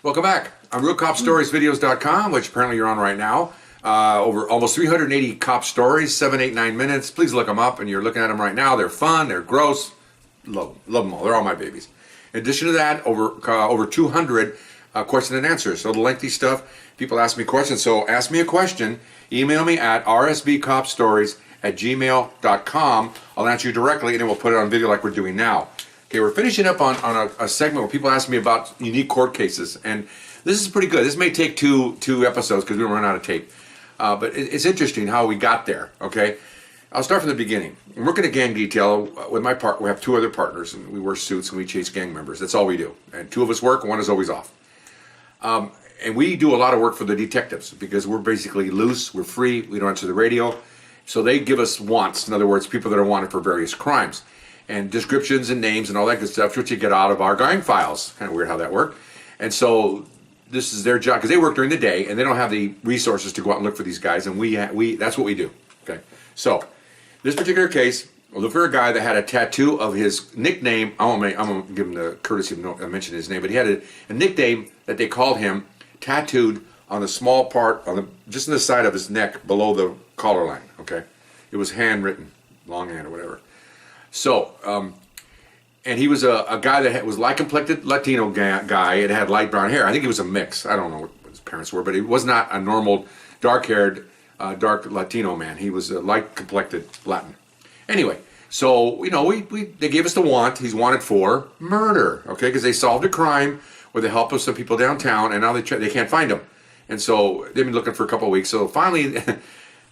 Welcome back. I'm RealCopStoriesVideos.com, which apparently you're on right now. Over almost 380 cop stories, 7, 8, 9 minutes. Please look them up, and you're looking at them right now. They're fun. They're gross. Love them all. They're all my babies. In addition to that, over 200 question and answers. So the lengthy stuff, people ask me questions. So ask me a question. Email me at rsbcopstories@gmail.com. I'll answer you directly, and then we'll put it on video like we're doing now. Okay, we're finishing up on a segment where people ask me about unique court cases, and this is pretty good. This may take two episodes because we run out of tape, but it's interesting how we got there. Okay, I'll start from the beginning. I'm working at gang detail with my partner. We have 2 other partners, and we wear suits and we chase gang members. That's all we do. And 2 of us work, and 1 is always off. And we do a lot of work for the detectives because we're basically loose. We're free. We don't answer the radio, so they give us wants. In other words, people that are wanted for various crimes. And descriptions and names and all that good stuff, which you get out of our gang files. Kind of weird how that worked. And so this is their job because they work during the day and they don't have the resources to go out and look for these guys. And we that's what we do. Okay. So this particular case, we'll look for a guy that had a tattoo of his nickname. I'm gonna give him the courtesy of mentioning his name, but he had a nickname that they called him tattooed on the small part just on the side of his neck below the collar line. Okay. It was handwritten, longhand or whatever. So, and he was a guy that was light-complected Latino guy and had light brown hair. I think he was a mix. I don't know what his parents were, but he was not a normal dark-haired, dark Latino man. He was a light-complected Latin. Anyway, so, they gave us the want. He's wanted for murder, okay, because they solved a crime with the help of some people downtown, and now they can't find him. And so they've been looking for a couple of weeks. So finally,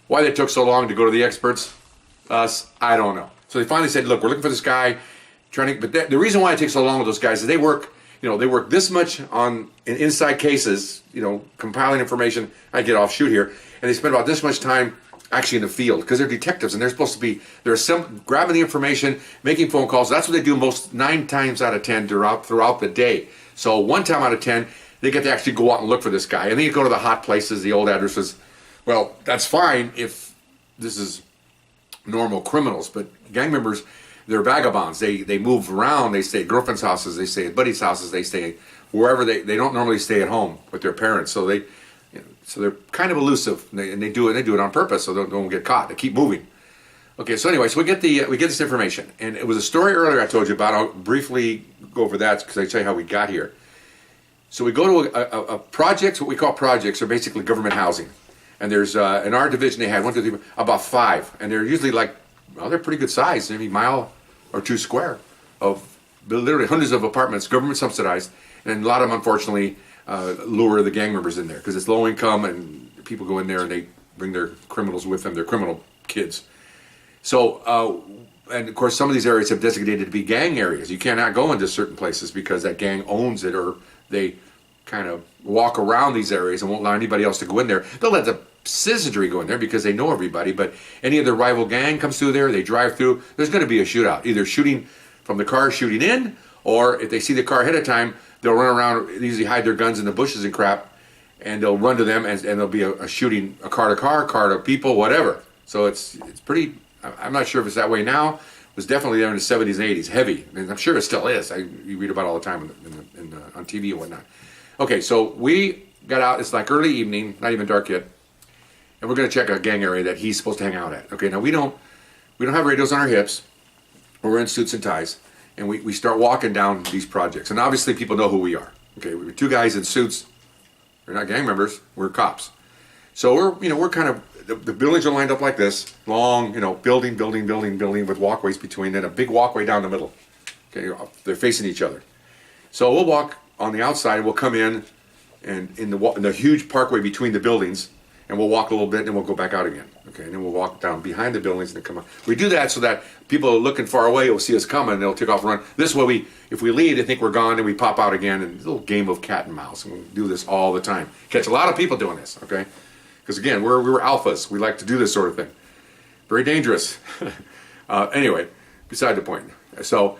why they took so long to go to the experts, I don't know. So they finally said, look, we're looking for this guy, but the reason why it takes so long with those guys is they work this much on inside cases, compiling information. I get off shoot here, and they spend about this much time actually in the field because they're detectives and they're supposed to be grabbing the information, making phone calls. That's what they do 9 times out of 10 throughout the day. So 1 time out of 10, they get to actually go out and look for this guy, and then you go to the hot places, the old addresses. Well, that's fine if this is normal criminals, but gang members, they're vagabonds. They move around. They stay at girlfriends' houses. They stay at buddies' houses. They stay wherever they don't normally stay at home with their parents. So they're kind of elusive, and they do it on purpose so they don't get caught. They keep moving. Okay, so anyway, so we get this information, and it was a story earlier I told you about. I'll briefly go over that because I tell you how we got here. So we go to a projects. What we call projects are basically government housing. And there's, in our division, they had 1, 2, 3, about 5. And they're usually they're pretty good size, maybe a mile or 2 square of literally hundreds of apartments, government subsidized. And a lot of them, unfortunately, lure the gang members in there because it's low income and people go in there and they bring their criminals with them, their criminal kids. So, and of course, some of these areas have designated to be gang areas. You cannot go into certain places because that gang owns it, or they kind of walk around these areas and won't allow anybody else to go in there. They'll let the citizenry go in there because they know everybody, but any of the rival gang comes through there, they drive through, there's going to be a shootout, either shooting from the car shooting in, or if they see the car ahead of time, they'll run around, they usually hide their guns in the bushes and crap, and they'll run to them, and there'll be a shooting, a car to people, whatever. So it's pretty, I'm not sure if it's that way now. It was definitely there in the 70s and 80s, heavy. I mean, I'm sure it still is. You read about it all the time on TV and whatnot. Okay, so we got out, it's like early evening, not even dark yet, and we're going to check a gang area that he's supposed to hang out at. Okay, now we don't have radios on our hips, we're in suits and ties, and we start walking down these projects, and obviously people know who we are. Okay, we were 2 guys in suits. We're not gang members, we're cops. So we're kind of, the buildings are lined up like this, long, building with walkways between, and a big walkway down the middle. Okay, they're facing each other. So we'll walk on the outside, we'll come in, and in the huge parkway between the buildings, and we'll walk a little bit, and then we'll go back out again. Okay, and then we'll walk down behind the buildings and then come out. We do that so that people are looking far away will see us coming, and they'll take off and run. This way, if we leave, they think we're gone, and we pop out again, and it's a little game of cat and mouse, and we do this all the time. Catch a lot of people doing this, okay? Because again, we were alphas. We like to do this sort of thing. Very dangerous. Anyway, beside the point. So,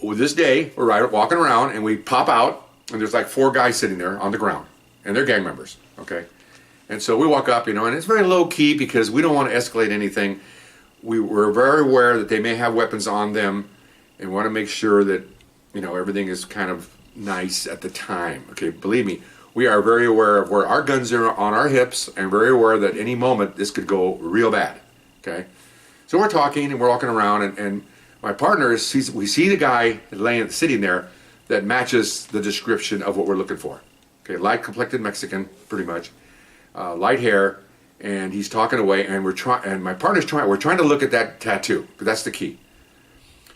with this day, we're walking around, and we pop out, and there's like 4 guys sitting there on the ground, and they're gang members, okay? And so we walk up, and it's very low key because we don't want to escalate anything. We're very aware that they may have weapons on them, and want to make sure that, everything is kind of nice at the time. Okay, believe me, we are very aware of where our guns are on our hips and very aware that any moment this could go real bad. Okay, so we're talking and we're walking around, and my partner sees, we see the guy sitting there that matches the description of what we're looking for. Okay, light complected Mexican, pretty much, light hair, and he's talking away, and my partner's we're trying to look at that tattoo, because that's the key.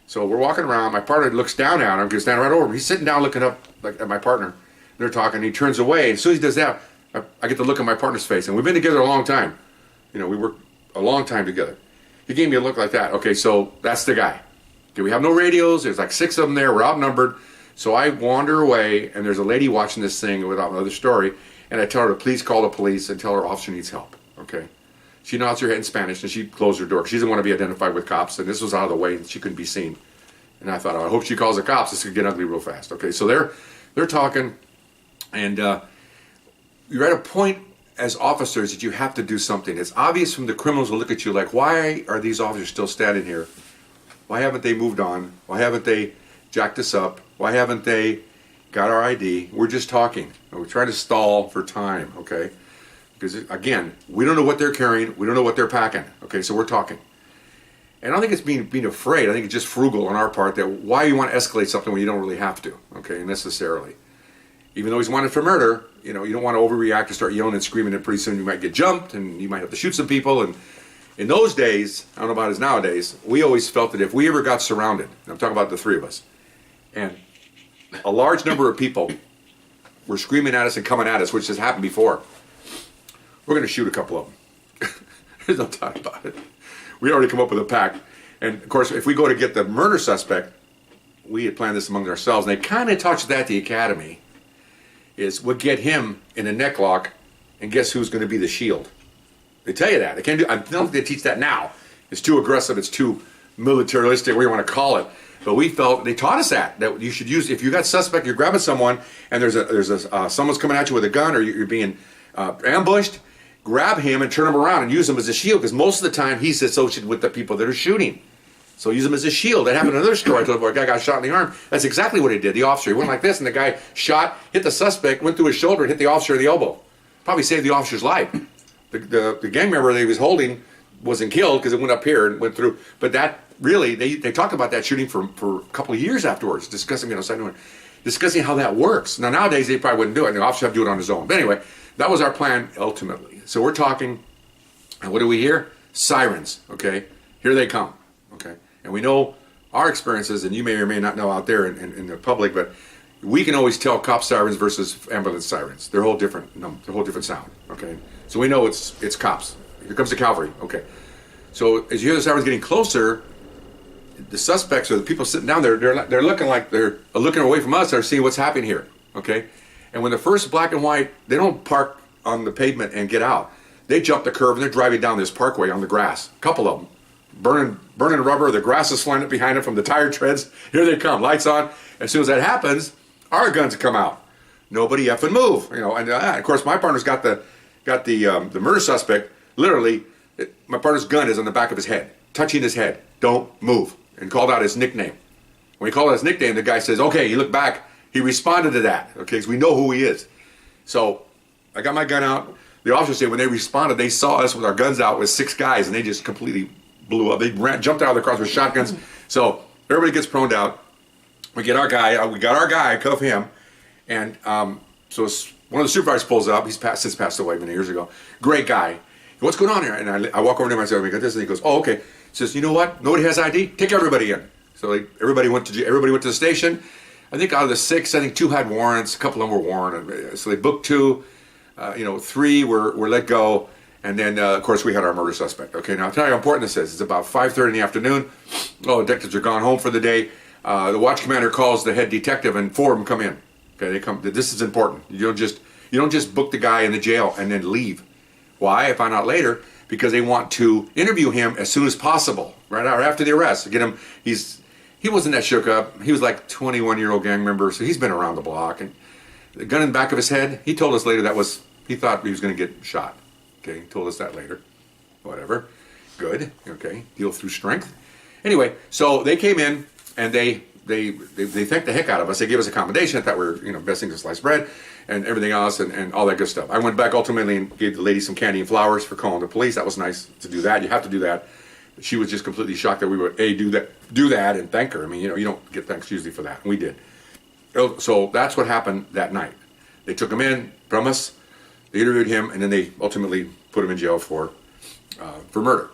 So we're walking around, my partner looks down at him, he's standing right over him, he's sitting down looking up like at my partner. They're talking, he turns away, and as soon as he does that, I get to look at my partner's face, and we've been together a long time. You know, we worked a long time together. He gave me a look like that. Okay, so that's the guy. Okay, we have no radios, there's like 6 of them there, we're outnumbered. So I wander away, and there's a lady watching this thing without another story, and I tell her to please call the police and tell her officer needs help. Okay, she nods her head in Spanish, and she closed her door because she doesn't want to be identified with cops, and this was out of the way, and she couldn't be seen. And I thought, oh, I hope she calls the cops. This could get ugly real fast. Okay, so they're talking, and you're at a point as officers that you have to do something. It's obvious from the criminals will look at you like, why are these officers still standing here? Why haven't they moved on? Why haven't they jacked us up? Why haven't they got our ID? We're just talking. We're trying to stall for time, okay? Because, again, we don't know what they're carrying. We don't know what they're packing, okay? So we're talking. And I don't think it's being afraid. I think it's just frugal on our part that why you want to escalate something when you don't really have to, okay, necessarily. Even though he's wanted for murder, you know, you don't want to overreact and start yelling and screaming, and pretty soon you might get jumped and you might have to shoot some people. And in those days, I don't know about it nowadays, we always felt that if we ever got surrounded, and I'm talking about the 3 of us, and a large number of people were screaming at us and coming at us, which has happened before, we're going to shoot a couple of them. There's no doubt about it. We already come up with a pact. And of course, if we go to get the murder suspect, we had planned this among ourselves, and they kind of touched that at the academy, is we'll get him in a neck lock, and guess who's going to be the shield? They tell you that. They can't do. I don't think they teach that now. It's too aggressive. It's too militaristic, whatever you want to call it. But we felt they taught us that you should use, if you got suspect, you're grabbing someone, and someone's coming at you with a gun, or you're being ambushed. Grab him and turn him around and use him as a shield, because most of the time he's associated with the people that are shooting. So use him as a shield. That happened in another story. I told you, a guy got shot in the arm. That's exactly what he did. The officer, he went like this, and the guy shot, hit the suspect, went through his shoulder, and hit the officer in the elbow. Probably saved the officer's life. The gang member that he was holding wasn't killed because it went up here and went through. But that really, they talked about that shooting for a couple of years afterwards, discussing how that works. Now nowadays they probably wouldn't do it. The officer have to do it on his own. But anyway, that was our plan ultimately. So we're talking, and what do we hear? Sirens, okay? Here they come, okay? And we know our experiences, and you may or may not know out there in the public, but we can always tell cop sirens versus ambulance sirens. They're a whole different sound, okay? So we know it's cops. Here comes the cavalry, okay? So as you hear the sirens getting closer, the suspects or the people sitting down there, they're looking like they're looking away from us. They're seeing what's happening here, okay? And when the first black and white, they don't park on the pavement and get out. They jump the curve and they're driving down this parkway on the grass. A couple of them, burning rubber. The grass is flying up behind them from the tire treads. Here they come, lights on. As soon as that happens, our guns come out. Nobody effing move, you know. And of course, my partner's got the murder suspect. Literally, my partner's gun is on the back of his head, touching his head. Don't move, and called out his nickname. When he called out his nickname, the guy says, "Okay." He looked back. He responded to that. Okay, because we know who he is. So I got my gun out. The officers say when they responded, they saw us with our guns out with 6 guys, and they just completely blew up. They jumped out of the cars with shotguns. So everybody gets proned out. We get our guy. We got our guy. Cuff him. And so one of the supervisors pulls up. He's since passed away many years ago. Great guy. What's going on here? And I walk over to him and I say, "We got this." And he goes, "Oh, okay." He says, "You know what? Nobody has ID. Take everybody in." So everybody went to the station. I think out of the 6, I think 2 had warrants. A couple of them were warranted. So they booked 2. 3 were let go, and then of course we had our murder suspect. Okay, now I'll tell you how important this is. It's about 5:30 in the afternoon. Oh, the detectives are gone home for the day. The watch commander calls the head detective, and 4 of them come in. Okay, they come. This is important. You don't just book the guy in the jail and then leave. Why? I found out later, because they want to interview him as soon as possible, right after the arrest. Get him. He wasn't that shook up. He was like 21-year-old gang member, so he's been around the block. And the gun in the back of his head, he told us later he thought he was going to get shot. Okay, he told us that later. Whatever. Good. Okay, deal through strength. Anyway, so they came in and they they thanked the heck out of us. They gave us accommodation. I thought we were, best things to sliced bread and everything else and all that good stuff. I went back ultimately and gave the lady some candy and flowers for calling the police. That was nice to do that. You have to do that. She was just completely shocked that we would do that and thank her. I mean, you don't get thanks usually for that. And we did. So that's what happened that night. They took him in from us. They interviewed him, and then they ultimately put him in jail for murder.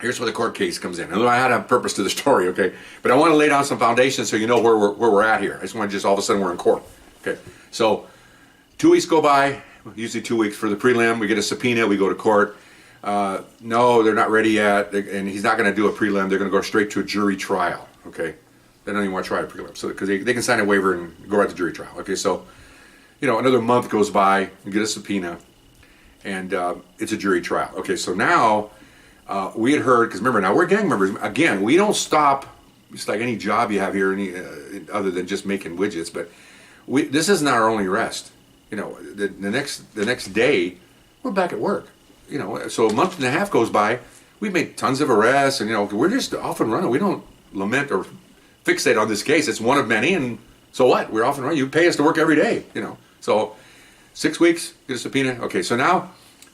Here's where the court case comes in. And I had a purpose to the story, okay? But I want to lay down some foundation so you know where we're at here. I just want to all of a sudden we're in court. Okay, so 2 weeks go by, usually 2 weeks for the prelim. We get a subpoena, we go to court. No, they're not ready yet, and he's not going to do a prelim. They're going to go straight to a jury trial, okay? They don't even want to try a prelim, so because they can sign a waiver and go right to jury trial, okay? So, another month goes by, we get a subpoena, and it's a jury trial. Okay, so now we had heard, because remember, now we're gang members. Again, we don't stop. It's like any job you have here, other than just making widgets. But this isn't our only arrest. The next day, we're back at work. So a month and a half goes by. We've made tons of arrests, and we're just off and running. We don't lament or fixate on this case. It's one of many, and so what? We're off and running. You pay us to work every day. So 6 weeks, get a subpoena. Okay, so now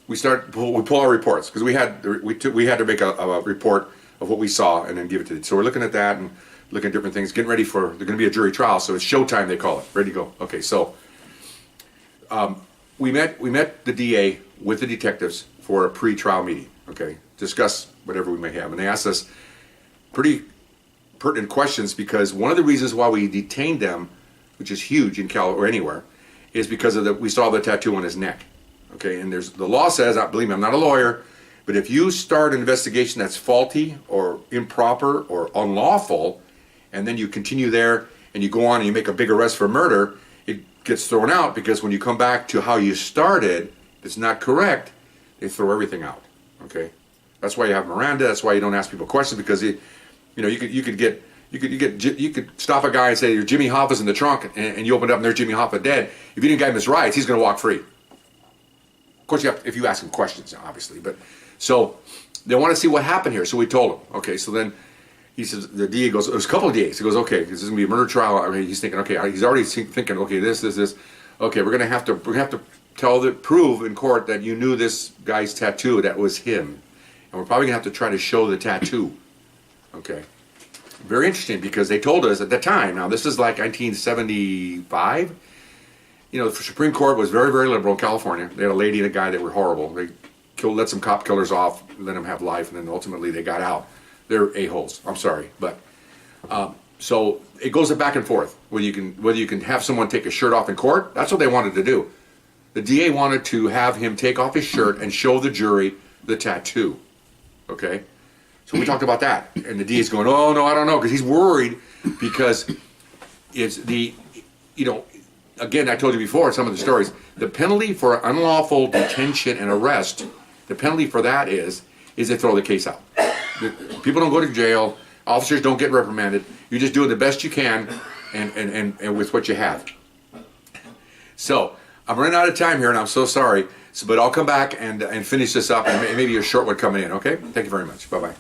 we pull our reports because we had to make a report of what we saw and then give it to them. So we're looking at that and looking at different things, getting ready for, they're going to be a jury trial, so it's showtime, they call it, ready to go. Okay, so we met the DA with the detectives for a pre-trial meeting, okay, discuss whatever we may have. And they asked us pretty pertinent questions because one of the reasons why we detained them, which is huge in Cal or anywhere, is because we saw the tattoo on his neck. Okay, and the law says, believe me, I'm not a lawyer, but if you start an investigation that's faulty or improper or unlawful, and then you continue there and you go on and you make a big arrest for murder, it gets thrown out because when you come back to how you started, if it's not correct, they throw everything out. Okay, that's why you have Miranda. That's why you don't ask people questions because you could stop a guy and say your Jimmy Hoffa's in the trunk, and you open it up and there's Jimmy Hoffa dead. If you didn't give him his rights, he's going to walk free. Of course, if you ask him questions, obviously. But so they want to see what happened here. So we told him. Okay, so then he says, the DA goes, it was a couple of DAs. He goes, okay, this is going to be a murder trial. I mean, he's thinking, okay, he's already thinking, okay, this. Okay, we're going to have to prove in court that you knew this guy's tattoo, that was him. And we're probably going to have to try to show the tattoo. Okay. Very interesting because they told us at the time, now this is like 1975, the Supreme Court was very, very liberal in California. They had a lady and a guy that were horrible. They let some cop killers off, let them have life, and then ultimately they got out. They're a-holes. I'm sorry. But so it goes back and forth. Whether you can have someone take a shirt off in court, that's what they wanted to do. The DA wanted to have him take off his shirt and show the jury the tattoo. Okay? So we talked about that. And the DA's going, oh, no, I don't know, because he's worried because it's again, I told you before some of the stories, the penalty for unlawful detention and arrest, the penalty for that is they throw the case out. People don't go to jail, officers don't get reprimanded, you're just doing the best you can and with what you have. So, I'm running out of time here and I'm so sorry, but I'll come back and finish this up and maybe a short one coming in, okay? Thank you very much. Bye-bye.